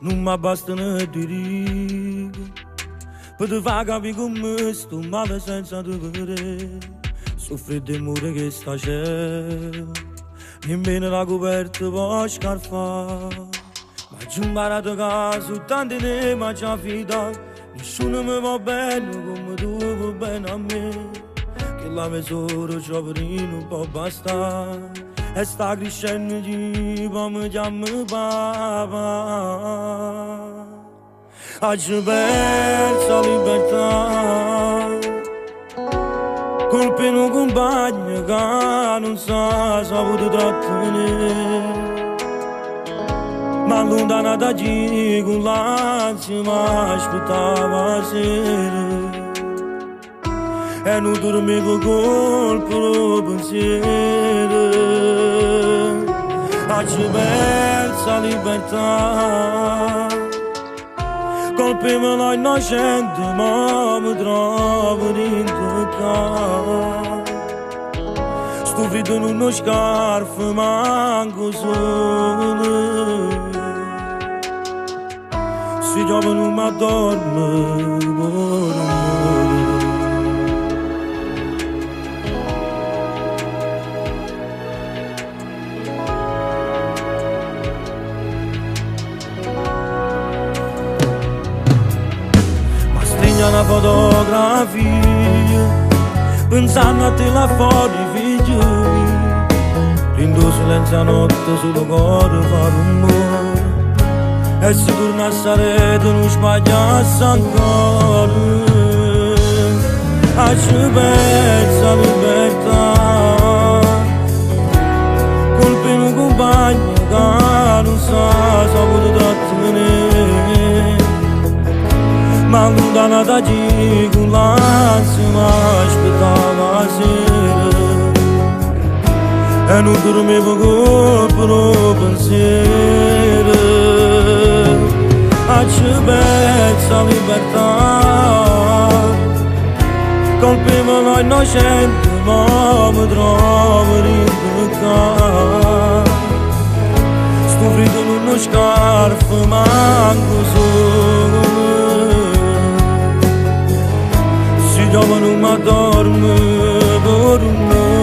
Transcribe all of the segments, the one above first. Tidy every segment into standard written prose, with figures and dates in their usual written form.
não me basta na dirigo. Para devagar vi como estou mal a sensação de ver. Sofrer de mura que está gel. Nem bem na coberta voz carfa. Mas um barato caso tanto de mais a vida. Nessuno mi va bene come tu va bene a me. Che la mezz'ora giovane non può bastare. E sta crescendo di come chiama papà. Oggi persa libertà. Colpe un compagno che non sa saputo trattenere. Ma lontana da chi con l'ansia mi aspettava a sera. E non dormivo col pensiero. Oggi persa libertà. Colpeva la innocente ma mi trovo rintoccata. Sto vito in uno scarfo manco sole. Si giova non mi dorme. Una fotografia pensando a te la foto figli rindo silenzio a notte sul cuore fa rumore e si torna a sarete non sbagliasse ancora a ci pensa libertà colpi un compagno che non sa saputo trattenere. Ma lontana da chi con l'ansia mi aspettava a sera. E non dormivo col pensiero. A ci pensa libertà. Colpeva la innocente ma mi trovo rintoccata. Sto freddo in uno scarfo manco sole. Giova non mi dorme per un'ora.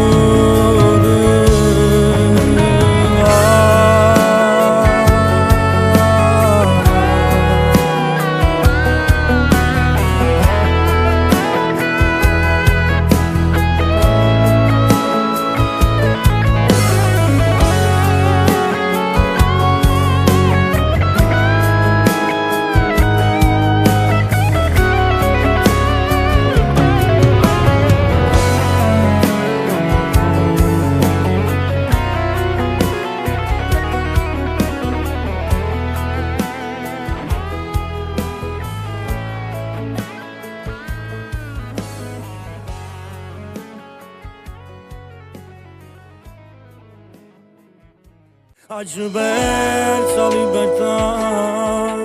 Oggi persa libertà.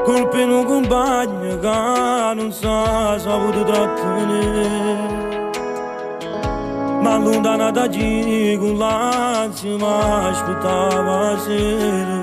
Colpi un compagno che non sa saputo trattenere. Ma lontana da chi con l'ansia mi aspettava a sera.